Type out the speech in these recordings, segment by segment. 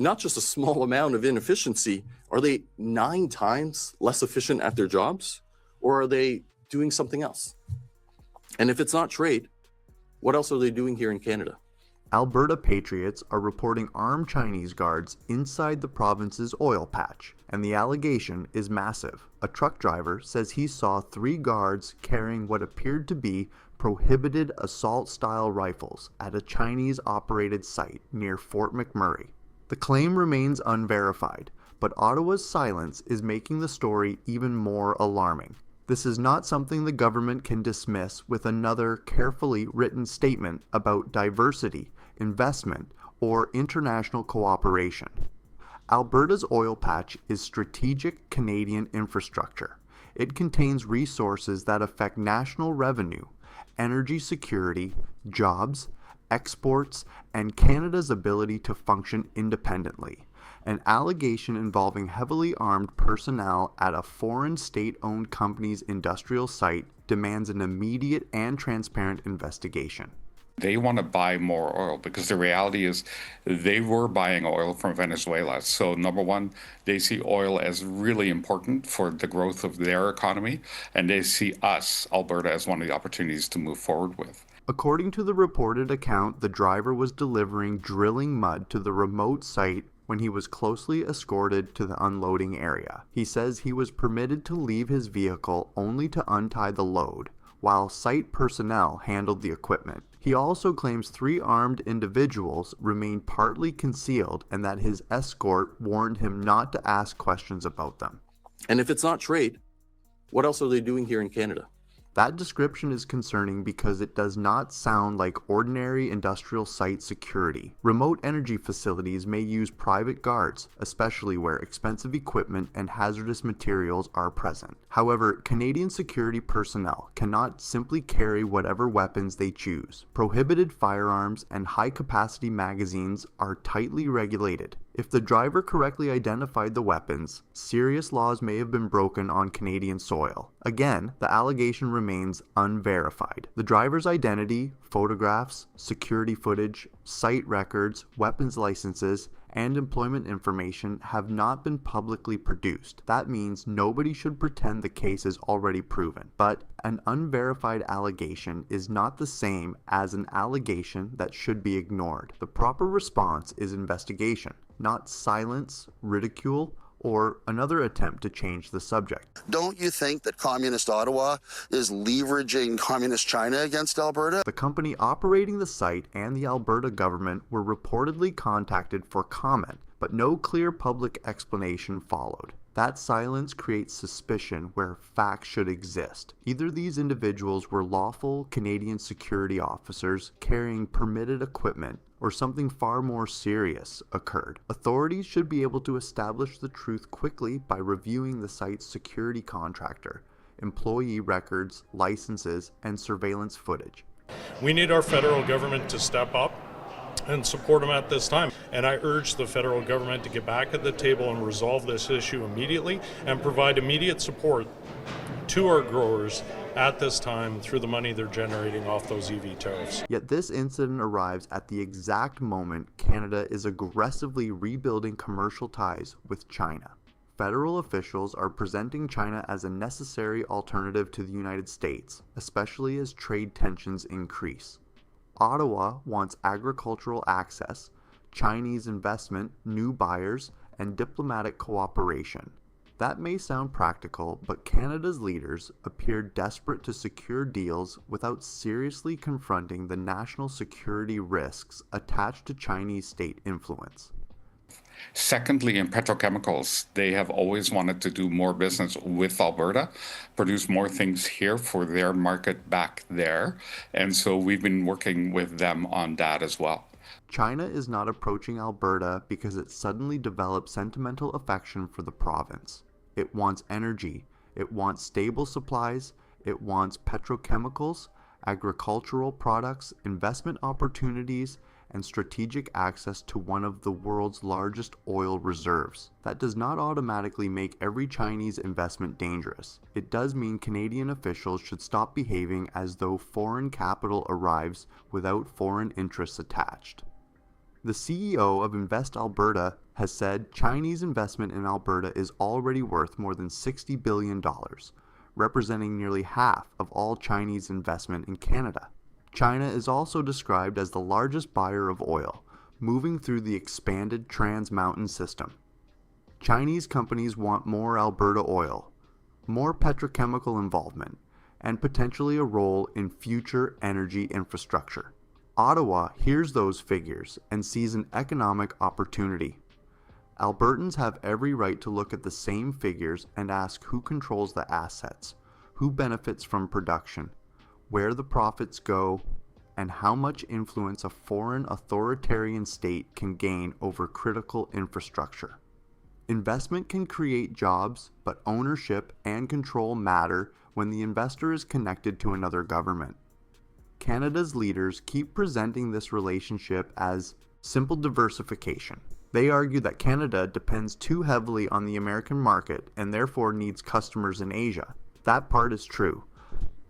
not just a small amount of inefficiency, are they 9 times less efficient at their jobs? Or are they doing something else? And if it's not trade, what else are they doing here in Canada? Alberta Patriots are reporting armed Chinese guards inside the province's oil patch, and the allegation is massive. A truck driver says he saw 3 guards carrying what appeared to be prohibited assault-style rifles at a Chinese-operated site near Fort McMurray. The claim remains unverified, but Ottawa's silence is making the story even more alarming. This is not something the government can dismiss with another carefully written statement about diversity, investment, or international cooperation. Alberta's oil patch is strategic Canadian infrastructure. It contains resources that affect national revenue, energy security, jobs, exports, and Canada's ability to function independently. An allegation involving heavily armed personnel at a foreign state-owned company's industrial site demands an immediate and transparent investigation. They want to buy more oil because the reality is they were buying oil from Venezuela. So number one, they see oil as really important for the growth of their economy, and they see us, Alberta, as one of the opportunities to move forward with. According to the reported account, the driver was delivering drilling mud to the remote site when he was closely escorted to the unloading area. He says he was permitted to leave his vehicle only to untie the load, while site personnel handled the equipment. He also claims 3 armed individuals remained partly concealed and that his escort warned him not to ask questions about them. And if it's not trade, what else are they doing here in Canada? That description is concerning because it does not sound like ordinary industrial site security. Remote energy facilities may use private guards, especially where expensive equipment and hazardous materials are present. However, Canadian security personnel cannot simply carry whatever weapons they choose. Prohibited firearms and high-capacity magazines are tightly regulated. If the driver correctly identified the weapons, serious laws may have been broken on Canadian soil. Again, the allegation remains unverified. The driver's identity, photographs, security footage, site records, weapons licenses, and employment information have not been publicly produced. That means nobody should pretend the case is already proven. But an unverified allegation is not the same as an allegation that should be ignored. The proper response is investigation, not silence, ridicule, or another attempt to change the subject. Don't you think that Communist Ottawa is leveraging Communist China against Alberta? The company operating the site and the Alberta government were reportedly contacted for comment, but no clear public explanation followed. That silence creates suspicion where facts should exist. Either these individuals were lawful Canadian security officers carrying permitted equipment, or something far more serious occurred. Authorities should be able to establish the truth quickly by reviewing the site's security contractor, employee records, licenses, and surveillance footage. We need our federal government to step up and support them at this time. And I urge the federal government to get back at the table and resolve this issue immediately and provide immediate support to our growers at this time through the money they're generating off those EV tariffs. Yet this incident arrives at the exact moment Canada is aggressively rebuilding commercial ties with China. Federal officials are presenting China as a necessary alternative to the United States, especially as trade tensions increase. Ottawa wants agricultural access, Chinese investment, new buyers, and diplomatic cooperation. That may sound practical, but Canada's leaders appear desperate to secure deals without seriously confronting the national security risks attached to Chinese state influence. Secondly, in petrochemicals, they have always wanted to do more business with Alberta, produce more things here for their market back there. And so we've been working with them on that as well. China is not approaching Alberta because it suddenly developed sentimental affection for the province. It wants energy, it wants stable supplies, it wants petrochemicals, agricultural products, investment opportunities, and strategic access to one of the world's largest oil reserves. That does not automatically make every Chinese investment dangerous. It does mean Canadian officials should stop behaving as though foreign capital arrives without foreign interests attached. The CEO of Invest Alberta has said Chinese investment in Alberta is already worth more than $60 billion, representing nearly half of all Chinese investment in Canada. China is also described as the largest buyer of oil, moving through the expanded Trans Mountain system. Chinese companies want more Alberta oil, more petrochemical involvement, and potentially a role in future energy infrastructure. Ottawa hears those figures and sees an economic opportunity. Albertans have every right to look at the same figures and ask who controls the assets, who benefits from production, where the profits go, and how much influence a foreign authoritarian state can gain over critical infrastructure. Investment can create jobs, but ownership and control matter when the investor is connected to another government. Canada's leaders keep presenting this relationship as simple diversification. They argue that Canada depends too heavily on the American market and therefore needs customers in Asia. That part is true.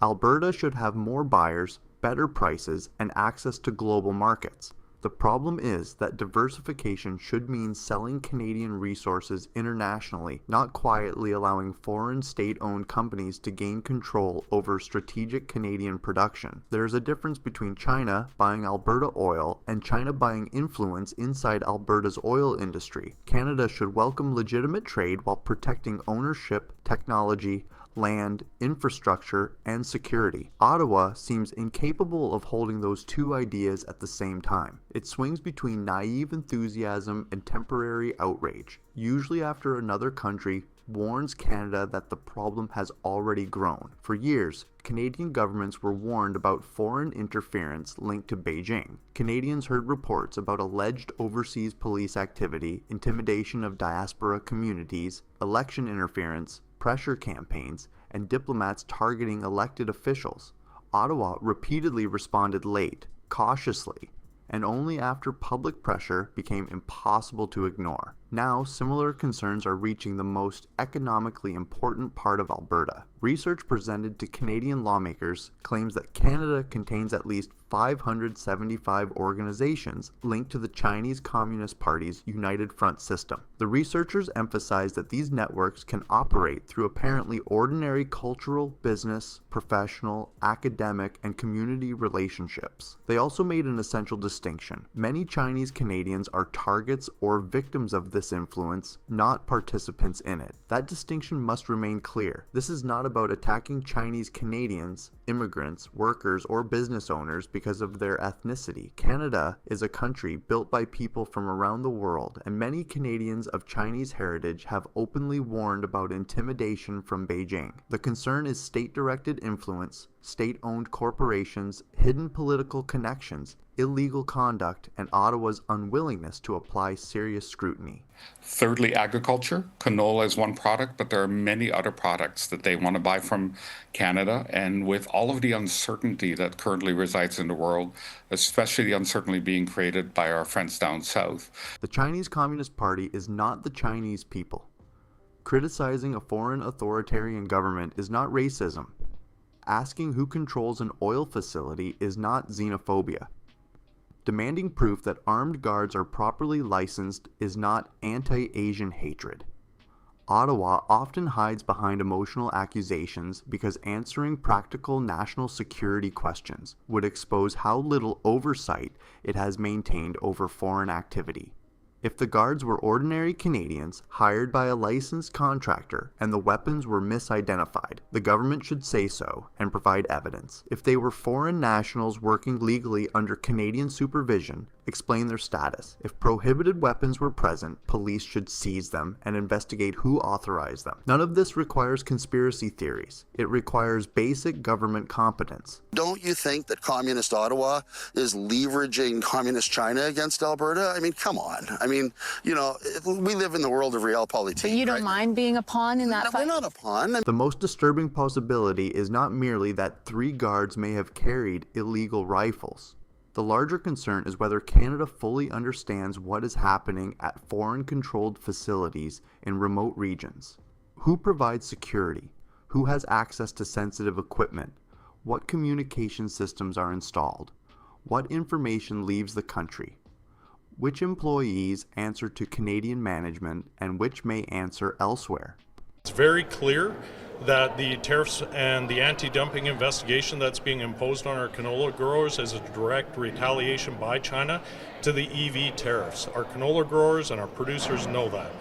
Alberta should have more buyers, better prices, and access to global markets. The problem is that diversification should mean selling Canadian resources internationally, not quietly allowing foreign state-owned companies to gain control over strategic Canadian production. There is a difference between China buying Alberta oil and China buying influence inside Alberta's oil industry. Canada should welcome legitimate trade while protecting ownership, technology, land, infrastructure, and security. Ottawa seems incapable of holding those two ideas at the same time. It swings between naive enthusiasm and temporary outrage, usually after another country warns Canada that the problem has already grown. For years, Canadian governments were warned about foreign interference linked to Beijing. Canadians heard reports about alleged overseas police activity, intimidation of diaspora communities, election interference, pressure campaigns, and diplomats targeting elected officials. Ottawa repeatedly responded late, cautiously, and only after public pressure became impossible to ignore. Now, similar concerns are reaching the most economically important part of Alberta. Research presented to Canadian lawmakers claims that Canada contains at least 575 organizations linked to the Chinese Communist Party's United Front system. The researchers emphasize that these networks can operate through apparently ordinary cultural, business, professional, academic, and community relationships. They also made an essential distinction. Many Chinese Canadians are targets or victims of this influence, not participants in it. That distinction must remain clear. This is not about attacking Chinese Canadians, immigrants, workers, or business owners because of their ethnicity. Canada is a country built by people from around the world, and many Canadians of Chinese heritage have openly warned about intimidation from Beijing. The concern is state-directed influence, state-owned corporations, hidden political connections, illegal conduct, and Ottawa's unwillingness to apply serious scrutiny. Thirdly, agriculture. Canola is one product, but there are many other products that they want to buy from Canada. And with all of the uncertainty that currently resides in the world, especially the uncertainty being created by our friends down south. The Chinese Communist Party is not the Chinese people. Criticizing a foreign authoritarian government is not racism. Asking who controls an oil facility is not xenophobia. Demanding proof that armed guards are properly licensed is not anti-Asian hatred. Ottawa often hides behind emotional accusations because answering practical national security questions would expose how little oversight it has maintained over foreign activity. If the guards were ordinary Canadians hired by a licensed contractor and the weapons were misidentified, the government should say so and provide evidence. If they were foreign nationals working legally under Canadian supervision, explain their status. If prohibited weapons were present, police should seize them and investigate who authorized them. None of this requires conspiracy theories. It requires basic government competence. Don't you think that Communist Ottawa is leveraging Communist China against Alberta? I mean, come on. I mean, you know, we live in the world of realpolitik. So you don't right? mind being a pawn in that No, fight? we're not a pawn. The most disturbing possibility is not merely that 3 guards may have carried illegal rifles. The larger concern is whether Canada fully understands what is happening at foreign-controlled facilities in remote regions. Who provides security? Who has access to sensitive equipment? What communication systems are installed? What information leaves the country? Which employees answer to Canadian management and which may answer elsewhere? It's very clear that the tariffs and the anti-dumping investigation that's being imposed on our canola growers is a direct retaliation by China to the EV tariffs. Our canola growers and our producers know that.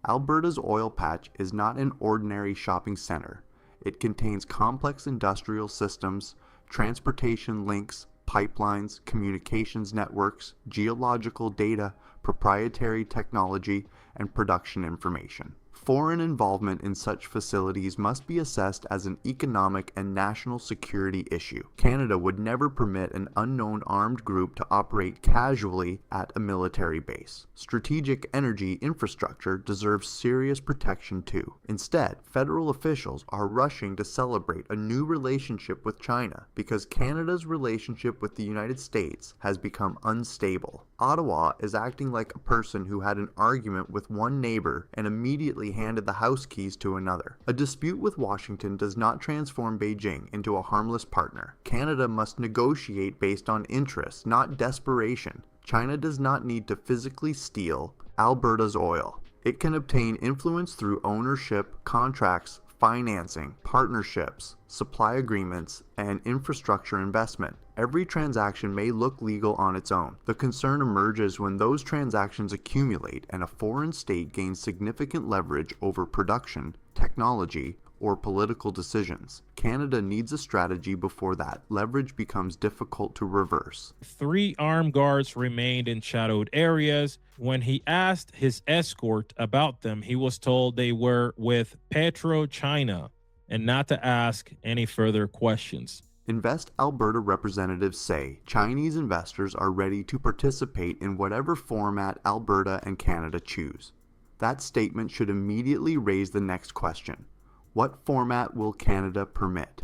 Alberta's oil patch is not an ordinary shopping center. It contains complex industrial systems, transportation links, pipelines, communications networks, geological data, proprietary technology, and production information. Foreign involvement in such facilities must be assessed as an economic and national security issue. Canada would never permit an unknown armed group to operate casually at a military base. Strategic energy infrastructure deserves serious protection too. Instead, federal officials are rushing to celebrate a new relationship with China because Canada's relationship with the United States has become unstable. Ottawa is acting like a person who had an argument with one neighbor and immediately handed the house keys to another. A dispute with Washington does not transform Beijing into a harmless partner. Canada must negotiate based on interests, not desperation. China does not need to physically steal Alberta's oil. It can obtain influence through ownership, contracts, financing, partnerships, supply agreements, and infrastructure investment. Every transaction may look legal on its own. The concern emerges when those transactions accumulate and a foreign state gains significant leverage over production, technology, or political decisions. Canada needs a strategy before that leverage becomes difficult to reverse. 3 armed guards remained in shadowed areas. When he asked his escort about them, he was told they were with Petro China and not to ask any further questions. Invest Alberta representatives say Chinese investors are ready to participate in whatever format Alberta and Canada choose. That statement should immediately raise the next question. What format will Canada permit?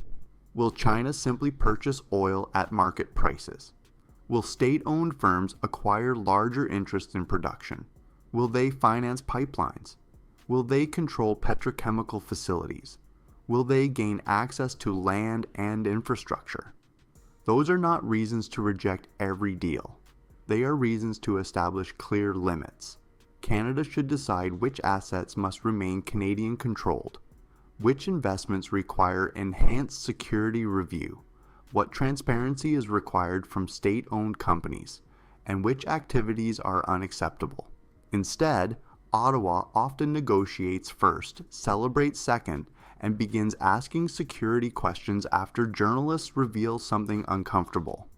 Will China simply purchase oil at market prices? Will state-owned firms acquire larger interests in production? Will they finance pipelines? Will they control petrochemical facilities? Will they gain access to land and infrastructure? Those are not reasons to reject every deal. They are reasons to establish clear limits. Canada should decide which assets must remain Canadian-controlled, which investments require enhanced security review, what transparency is required from state-owned companies, and which activities are unacceptable. Instead, Ottawa often negotiates first, celebrates second, and begins asking security questions after journalists reveal something uncomfortable.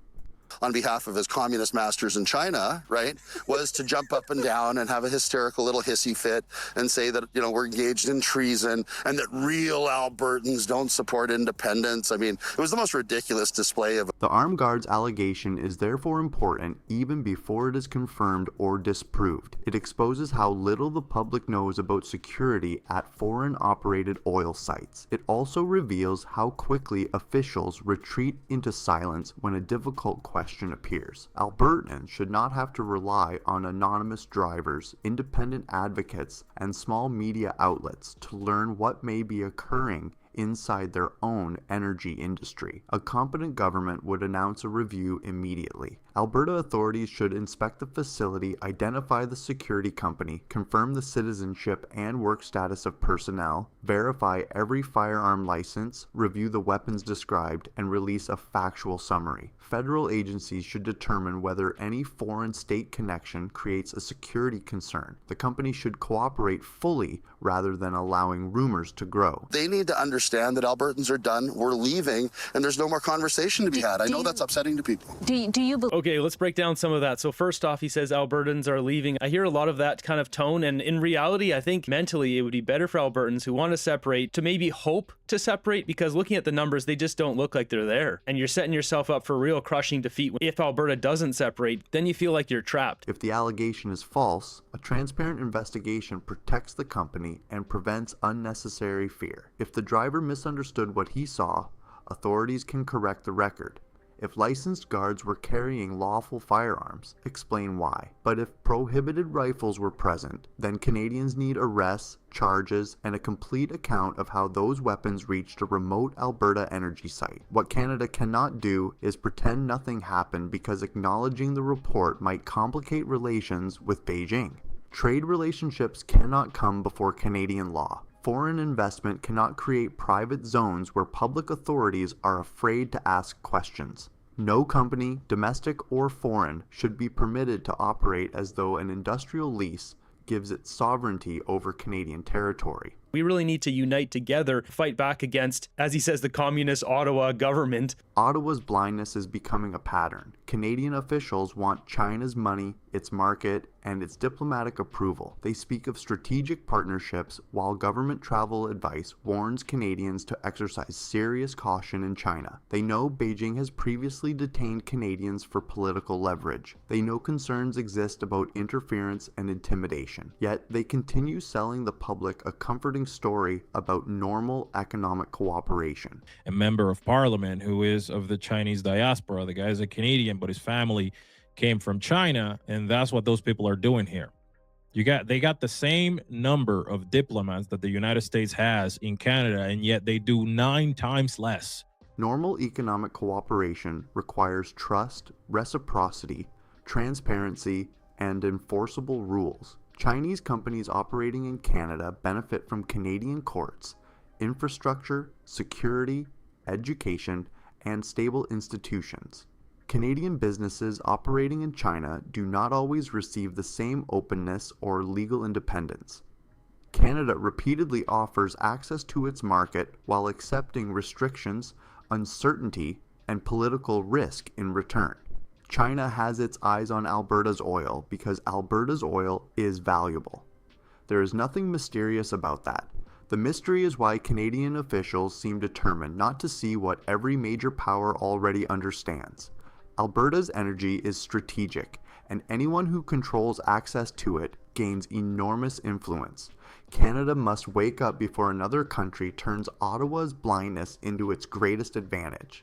On behalf of his communist masters in China, right, was to jump up and down and have a hysterical little hissy fit and say that, we're engaged in treason and that real Albertans don't support independence. I mean, it was the most ridiculous display of... The armed guard's allegation is therefore important even before it is confirmed or disproved. It exposes how little the public knows about security at foreign-operated oil sites. It also reveals how quickly officials retreat into silence when a difficult question appears. Albertans should not have to rely on anonymous drivers, independent advocates, and small media outlets to learn what may be occurring inside their own energy industry. A competent government would announce a review immediately. Alberta authorities should inspect the facility, identify the security company, confirm the citizenship and work status of personnel, verify every firearm license, review the weapons described, and release a factual summary. Federal agencies should determine whether any foreign state connection creates a security concern. The company should cooperate fully rather than allowing rumors to grow. They need to understand that Albertans are done, we're leaving, and there's no more conversation to be had. I know that's upsetting to people. Do you believe... Okay, let's break down some of that. So first off, he says Albertans are leaving. I hear a lot of that kind of tone, and in reality, I think mentally it would be better for Albertans who want to separate to maybe hope to separate, because looking at the numbers, they just don't look like they're there. And you're setting yourself up for real crushing defeat. If Alberta doesn't separate, then you feel like you're trapped. If the allegation is false, a transparent investigation protects the company and prevents unnecessary fear. If the driver misunderstood what he saw, authorities can correct the record. if licensed guards were carrying lawful firearms, explain why. But if prohibited rifles were present, then Canadians need arrests, charges, and a complete account of how those weapons reached a remote Alberta energy site. What Canada cannot do is pretend nothing happened because acknowledging the report might complicate relations with Beijing. Trade relationships cannot come before Canadian law. Foreign investment cannot create private zones where public authorities are afraid to ask questions. No company, domestic or foreign, should be permitted to operate as though an industrial lease gives it sovereignty over Canadian territory. We really need to unite together, fight back against, as he says, the communist Ottawa government. Ottawa's blindness is becoming a pattern. Canadian officials want China's money, its market, and its diplomatic approval. They speak of strategic partnerships, while government travel advice warns Canadians to exercise serious caution in China. They know Beijing has previously detained Canadians for political leverage. They know concerns exist about interference and intimidation. Yet they continue selling the public a comforting story about normal economic cooperation. A member of parliament who is of the Chinese diaspora, the guy's a Canadian, but his family came from China, and that's what those people are doing here. They got the same number of diplomats that the United States has in Canada, and yet they do 9 times less. Normal economic cooperation requires trust, reciprocity, transparency, and enforceable rules. Chinese companies operating in Canada benefit from Canadian courts, infrastructure, security, education, and stable institutions. Canadian businesses operating in China do not always receive the same openness or legal independence. Canada repeatedly offers access to its market while accepting restrictions, uncertainty, and political risk in return. China has its eyes on Alberta's oil because Alberta's oil is valuable. There is nothing mysterious about that. The mystery is why Canadian officials seem determined not to see what every major power already understands. Alberta's energy is strategic, and anyone who controls access to it gains enormous influence. Canada must wake up before another country turns Ottawa's blindness into its greatest advantage.